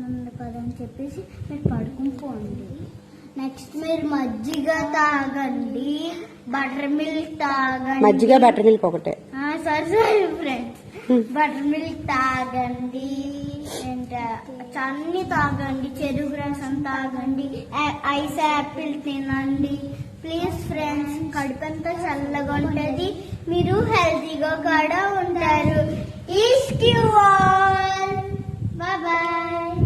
ఉంది కదా అని చెప్పేసి మీరు పడుకుని పోండి. నెక్స్ట్ మీరు మజ్జిగ తాగండి, బటర్ మిల్క్ తాగండి. మజ్జిగ బటర్ మిల్క్ ఒకటే. సారీ ఫ్రెండ్స్, బటర్ మిల్క్ తాగండి, అన్ని తాగండి, చెరుకు రసం తాగండి, ఐస్ యాపిల్ తినండి. ప్లీజ్ ఫ్రెండ్స్, కడుపంతా చల్లగా ఉంటది, మీరు హెల్తీగా కూడా ఉంటారు. ఈస్ క్యూ ఆల్, బాయ్ బాయ్.